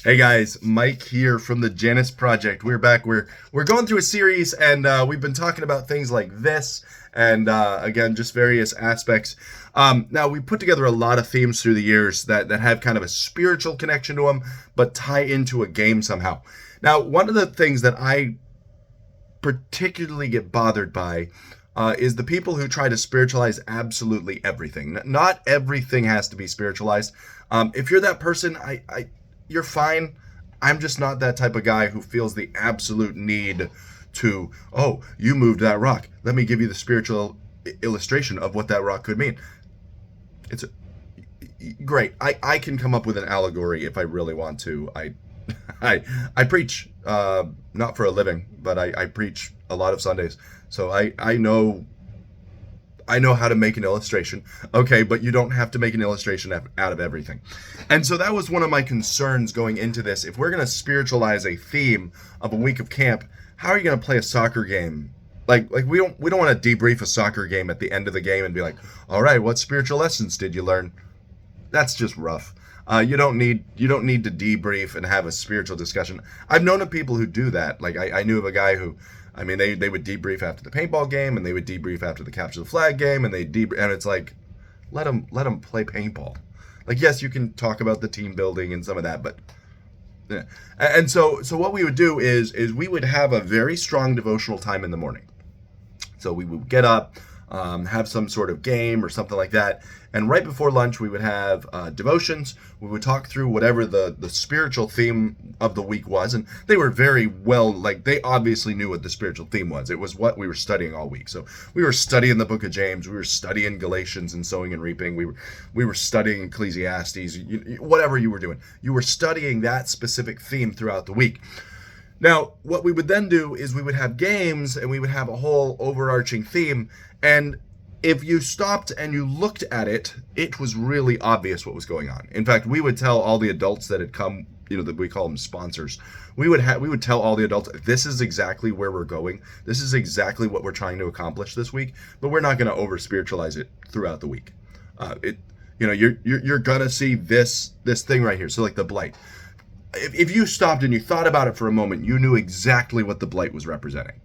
Hey guys, Mike here from the Janus Project. We're back. We're going through a series, and we've been talking about things like this, and again, just various aspects. Now we put together a lot of themes through the years that have kind of a spiritual connection to them, but tie into a game somehow. Now, one of the things that I particularly get bothered by is the people who try to spiritualize absolutely everything. Not everything has to be spiritualized. If you're that person, you're fine. I'm just not that type of guy who feels the absolute need to, oh, you moved that rock. Let me give you the spiritual illustration of what that rock could mean. It's great. I can come up with an allegory if I really want to. I preach, not for a living, but I preach a lot of Sundays. So I know how to make an illustration. Okay, but you don't have to make an illustration out of everything. And so that was one of my concerns going into this. If we're going to spiritualize a theme of a week of camp, how are you going to play a soccer game? Like we don't want to debrief a soccer game at the end of the game and be like, all right, what spiritual lessons did you learn? That's just rough. You don't need to debrief and have a spiritual discussion. I've known of people who do that. Like I knew of a guy who, I mean, they would debrief after the paintball game, and they would debrief after the capture the flag game, and and it's like, let them play paintball. Like, yes, you can talk about the team building and some of that, but yeah. And so what we would do is we would have a very strong devotional time in the morning. So we would get up, have some sort of game or something like that. And right before lunch, we would have devotions. We would talk through whatever the spiritual theme of the week was. And they were very well, like, they obviously knew what the spiritual theme was. It was what we were studying all week. So we were studying the book of James. We were studying Galatians and sowing and reaping. We were studying Ecclesiastes, whatever you were doing. You were studying that specific theme throughout the week. Now, what we would then do is we would have games, and we would have a whole overarching theme. And if you stopped and you looked at it, it was really obvious what was going on. In fact, we would tell all the adults that had come, that we call them sponsors. We would tell all the adults, this is exactly where we're going. This is exactly what we're trying to accomplish this week, but we're not going to over spiritualize it throughout the week. You're gonna see this thing right here. So like the blight. If you stopped and you thought about it for a moment, you knew exactly what the blight was representing.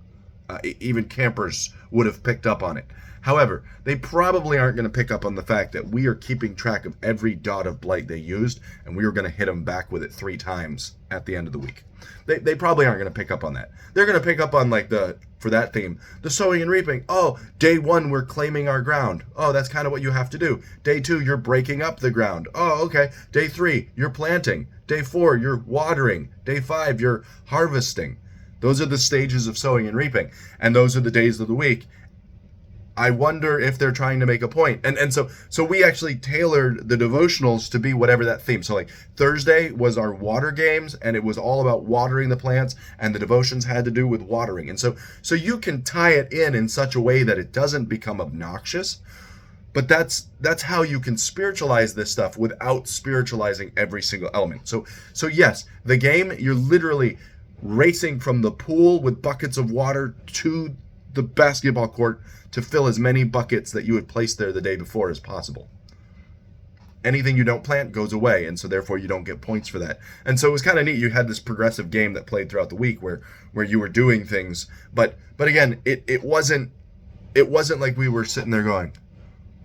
Even campers would have picked up on it. However, they probably aren't going to pick up on the fact that we are keeping track of every dot of blight they used, and we are going to hit them back with it 3 times at the end of the week. They probably aren't going to pick up on that. They're going to pick up on, like, for that theme, the sowing and reaping. Oh, day 1, we're claiming our ground. Oh, that's kind of what you have to do. Day 2, you're breaking up the ground. Oh, okay. Day 3, you're planting. Day 4, you're watering. Day 5, you're harvesting. Those are the stages of sowing and reaping, and those are the days of the week. I wonder if they're trying to make a point. And so we actually tailored the devotionals to be whatever that theme. So like Thursday was our water games, and it was all about watering the plants, and the devotions had to do with watering. And so you can tie it in such a way that it doesn't become obnoxious. But that's how you can spiritualize this stuff without spiritualizing every single element. So yes, the game, you're literally racing from the pool with buckets of water to the basketball court to fill as many buckets that you had placed there the day before as possible. Anything you don't plant goes away, and so therefore you don't get points for that. And so it was kind of neat. You had this progressive game that played throughout the week where you were doing things, but again, it wasn't like we were sitting there going,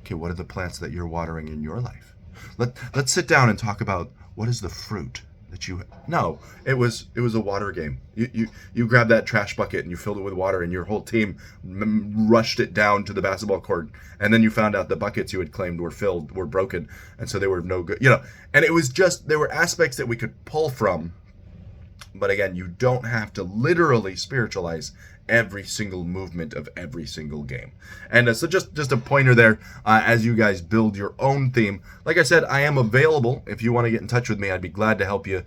okay, what are the plants that you're watering in your life? Let's sit down and talk about what is the fruit that you. No, it was a water game. You grabbed that trash bucket and you filled it with water, and your whole team rushed it down to the basketball court, and then you found out the buckets you had claimed were broken, and so they were no good. And it was just, there were aspects that we could pull from. But again, you don't have to literally spiritualize every single movement of every single game. And so just a pointer there as you guys build your own theme. Like I said, I am available. If you want to get in touch with me, I'd be glad to help you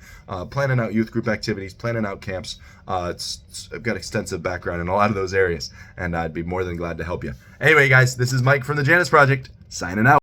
planning out youth group activities, planning out camps. I've got extensive background in a lot of those areas, and I'd be more than glad to help you. Anyway, guys, this is Mike from the Janus Project, signing out.